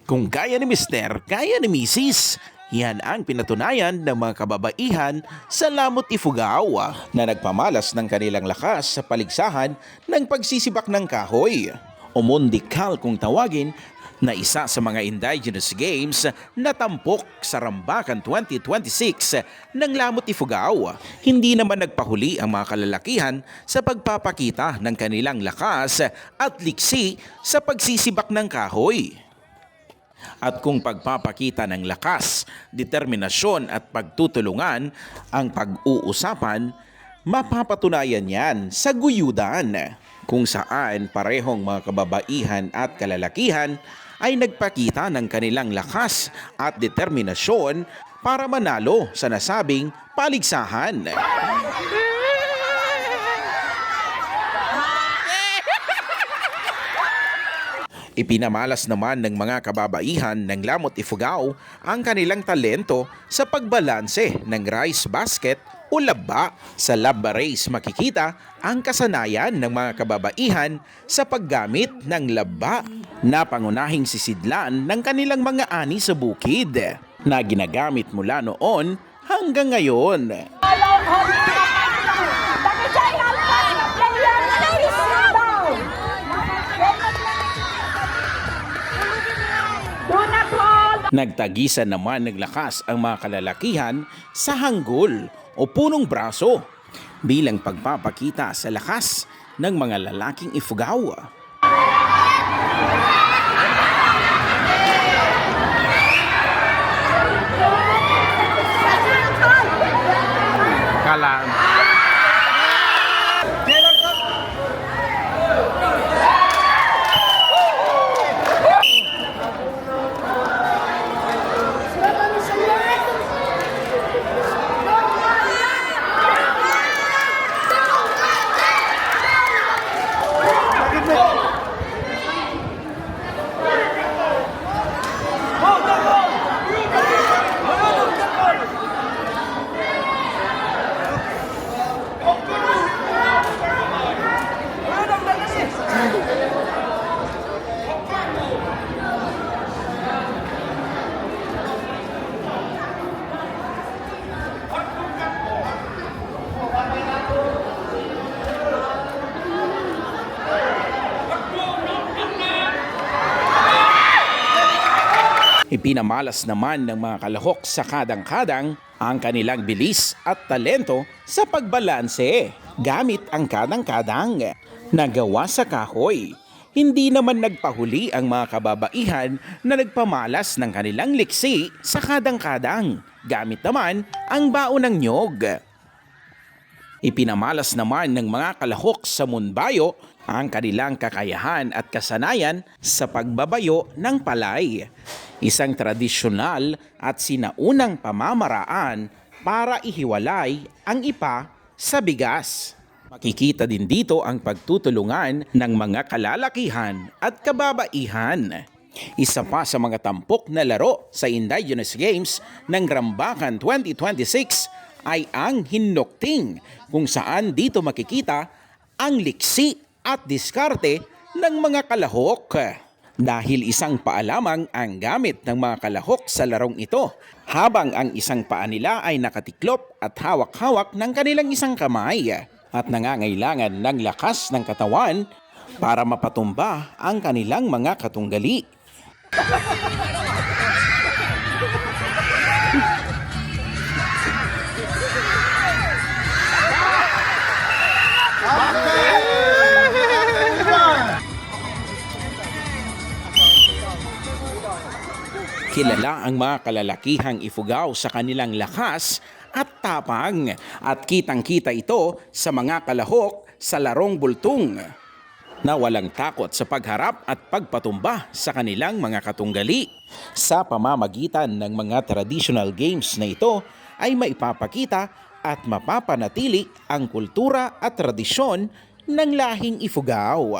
Kung kaya ni Mister, kaya ni Mrs. Yan ang pinatunayan ng mga kababaihan sa Lamot Ifugao na nagpamalas ng kanilang lakas sa paligsahan ng pagsisibak ng kahoy. O Mundikal kung tawagin, na isa sa mga indigenous games na tampok sa Rambakan 2026 ng Lamot Ifugao. Hindi naman nagpahuli ang mga kalalakihan sa pagpapakita ng kanilang lakas at liksi sa pagsisibak ng kahoy. At kung pagpapakita ng lakas, determinasyon at pagtutulungan ang pag-uusapan, mapapatunayan yan sa guyudan, kung saan parehong mga kababaihan at kalalakihan ay nagpakita ng kanilang lakas at determinasyon para manalo sa nasabing paligsahan. Ipinamalas naman ng mga kababaihan ng Lamot Ifugao ang kanilang talento sa pagbalanse ng rice basket o laba. Sa laba race makikita ang kasanayan ng mga kababaihan sa paggamit ng laba na pangunahing sisidlan ng kanilang mga ani sa bukid na ginagamit mula noon hanggang ngayon. Nagtagisan naman ng lakas ang mga kalalakihan sa hanggol o punong braso bilang pagpapakita sa lakas ng mga lalaking Ifugao. Ipinamalas naman ng mga kalahok sa kadang-kadang ang kanilang bilis at talento sa pagbalanse gamit ang kadang-kadang na gawa sa kahoy. Hindi naman nagpahuli ang mga kababaihan na nagpamalas ng kanilang liksi sa kadang-kadang gamit naman ang baon ng nyog. Ipinamalas naman ng mga kalahok sa Munbayo ang kanilang kakayahan at kasanayan sa pagbabayo ng palay. Isang tradisyonal at sinaunang pamamaraan para ihiwalay ang ipa sa bigas. Makikita din dito ang pagtutulungan ng mga kalalakihan at kababaihan. Isa pa sa mga tampok na laro sa Indigenous Games ng Rambakan 2026 ay ang hinukting, kung saan dito makikita ang liksi at diskarte ng mga kalahok. Dahil isang paa lamang ang gamit ng mga kalahok sa larong ito, habang ang isang paa nila ay nakatiklop at hawak-hawak ng kanilang isang kamay at nangangailangan ng lakas ng katawan para mapatumba ang kanilang mga katunggali. Kilala ang mga kalalakihang Ifugao sa kanilang lakas at tapang, at kitang-kita ito sa mga kalahok sa larong bultong na walang takot sa pagharap at pagpatumba sa kanilang mga katunggali. Sa pamamagitan ng mga traditional games na ito ay maipapakita at mapapanatili ang kultura at tradisyon ng lahing Ifugao.